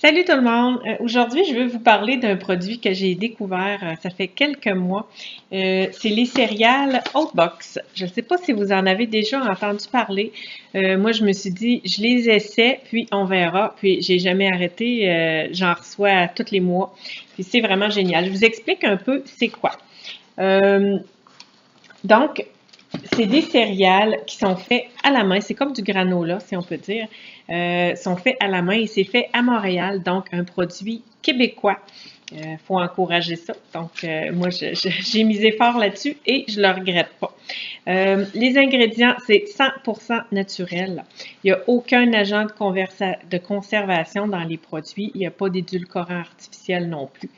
Salut tout le monde! Aujourd'hui, je veux vous parler d'un produit que j'ai découvert, ça fait quelques mois. C'est les céréales Oatbox. Je ne sais pas si vous en avez déjà entendu parler. Moi, je me suis dit, je les essaie, puis on verra. Puis, j'ai jamais arrêté. J'en reçois tous les mois. Puis, c'est vraiment génial. Je vous explique un peu c'est quoi. Euh, donc, c'est des céréales qui sont faits à la main. C'est comme du granola, si on peut dire. Sont faits à la main et c'est fait à Montréal, donc un produit québécois. Faut encourager ça. Donc, moi, j'ai misé fort là-dessus et je le regrette pas. Les ingrédients, c'est 100% naturel. Il n'y a aucun agent de conservation dans les produits. Il n'y a pas d'édulcorant artificiel non plus.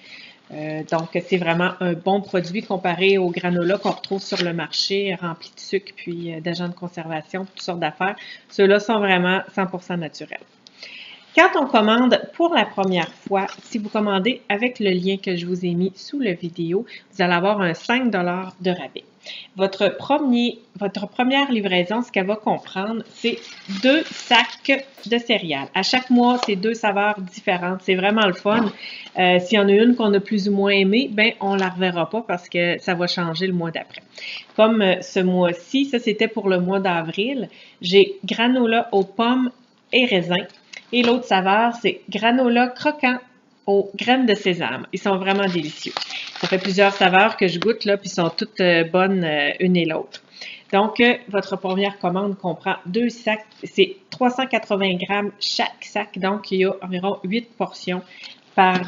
Donc, c'est vraiment un bon produit comparé au granola qu'on retrouve sur le marché, rempli de sucre puis d'agents de conservation, toutes sortes d'affaires. Ceux-là sont vraiment 100% naturels. Quand on commande pour la première fois, si vous commandez avec le lien que je vous ai mis sous la vidéo, vous allez avoir un 5 de rabais. Votre première livraison, ce qu'elle va comprendre, c'est 2 sacs de céréales. À chaque mois, c'est 2 saveurs différentes. C'est vraiment le fun. S'il y en a une qu'on a plus ou moins aimée, ben on la reverra pas parce que ça va changer le mois d'après. Comme ce mois-ci, ça c'était pour le mois d'avril, j'ai granola aux pommes et raisins. Et l'autre saveur, c'est granola croquant aux graines de sésame. Ils sont vraiment délicieux. Ça fait plusieurs saveurs que je goûte, là, puis sont toutes bonnes une et l'autre. Donc, votre première commande comprend 2 sacs, c'est 380 grammes chaque sac, donc il y a environ 8 portions par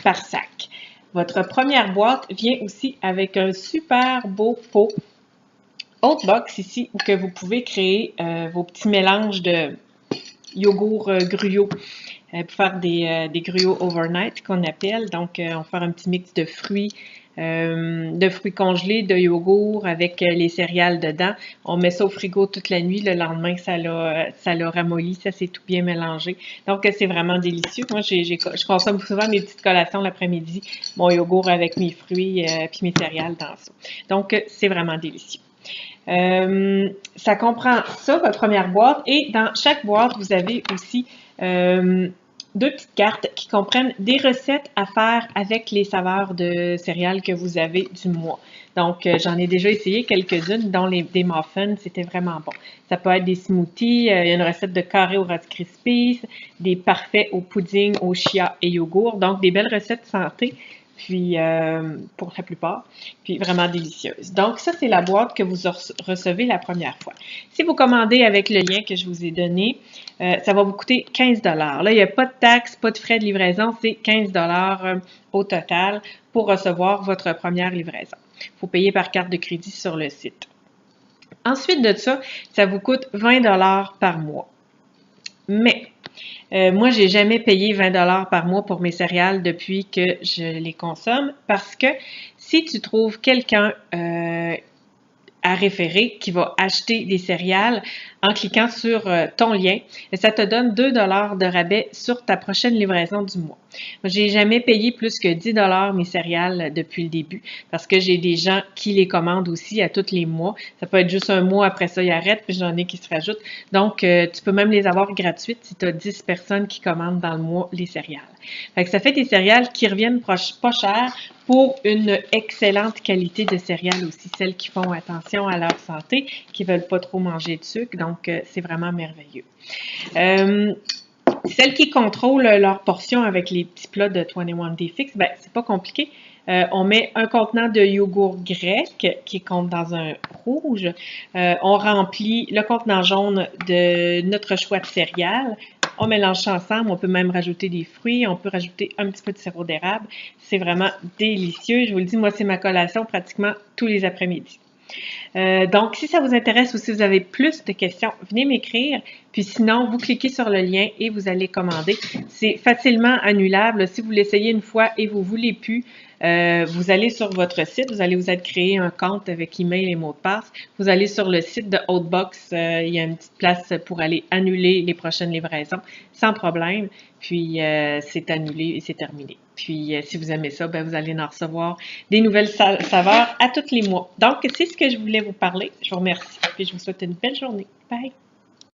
sac. Votre première boîte vient aussi avec un super beau pot Oatbox ici, où que vous pouvez créer vos petits mélanges de yogourt gruyot pour faire des gruyots overnight qu'on appelle. Donc, on va faire un petit mix de fruits congelés, de yogourt avec les céréales dedans. On met ça au frigo toute la nuit. Le lendemain, ça l'a ramolli. Ça, c'est tout bien mélangé. Donc, c'est vraiment délicieux. Moi, je consomme souvent mes petites collations l'après-midi. Mon yogourt avec mes fruits puis mes céréales dans ça. Donc, c'est vraiment délicieux. Ça comprend ça, votre première boîte, et dans chaque boîte, vous avez aussi 2 petites cartes qui comprennent des recettes à faire avec les saveurs de céréales que vous avez du mois. Donc, j'en ai déjà essayé quelques-unes, dont des muffins, c'était vraiment bon. Ça peut être des smoothies, il y a une recette de carré au Rice Krispies, des parfaits au pudding, au chia et yogourt. Donc, des belles recettes santé, puis pour la plupart, puis vraiment délicieuses. Donc, ça, c'est la boîte que vous recevez la première fois. Si vous commandez avec le lien que je vous ai donné, ça va vous coûter 15 $. Là, il n'y a pas de taxes, pas de frais de livraison, c'est 15 $ au total pour recevoir votre première livraison. Il faut payer par carte de crédit sur le site. Ensuite de ça, ça vous coûte 20 $ par mois. Mais moi, j'ai jamais payé 20 $ par mois pour mes céréales depuis que je les consomme parce que si tu trouves quelqu'un à référer qui va acheter des céréales en cliquant sur ton lien, et ça te donne 2 $ de rabais sur ta prochaine livraison du mois. Moi, j'ai jamais payé plus que 10 $ mes céréales depuis le début parce que j'ai des gens qui les commandent aussi à tous les mois. Ça peut être juste un mois, après ça, ils arrêtent, puis j'en ai qui se rajoutent. Donc, tu peux même les avoir gratuites si tu as 10 personnes qui commandent dans le mois les céréales. Fait que ça fait des céréales qui reviennent pas cher pour une excellente qualité de céréales aussi, celles qui font attention à leur santé, qui veulent pas trop manger de sucre, donc c'est vraiment merveilleux. Celles qui contrôlent leur portion avec les petits plats de 21 Day Fix, ben c'est pas compliqué. On met un contenant de yogourt grec qui compte dans un rouge. On remplit le contenant jaune de notre choix de céréales. On mélange ça ensemble. On peut même rajouter des fruits. On peut rajouter un petit peu de sirop d'érable. C'est vraiment délicieux. Je vous le dis, moi, c'est ma collation pratiquement tous les après-midi. Donc, si ça vous intéresse ou si vous avez plus de questions, venez m'écrire. Puis sinon, vous cliquez sur le lien et vous allez commander. C'est facilement annulable. Si vous l'essayez une fois et vous ne voulez plus, vous allez sur votre site, vous allez vous être créé un compte avec email et mot de passe. Vous allez sur le site de Oatbox, il y a une petite place pour aller annuler les prochaines livraisons sans problème. Puis, c'est annulé et c'est terminé. Puis, si vous aimez ça, ben, vous allez en recevoir des nouvelles saveurs à tous les mois. Donc, c'est ce que je voulais vous parler. Je vous remercie et je vous souhaite une belle journée. Bye!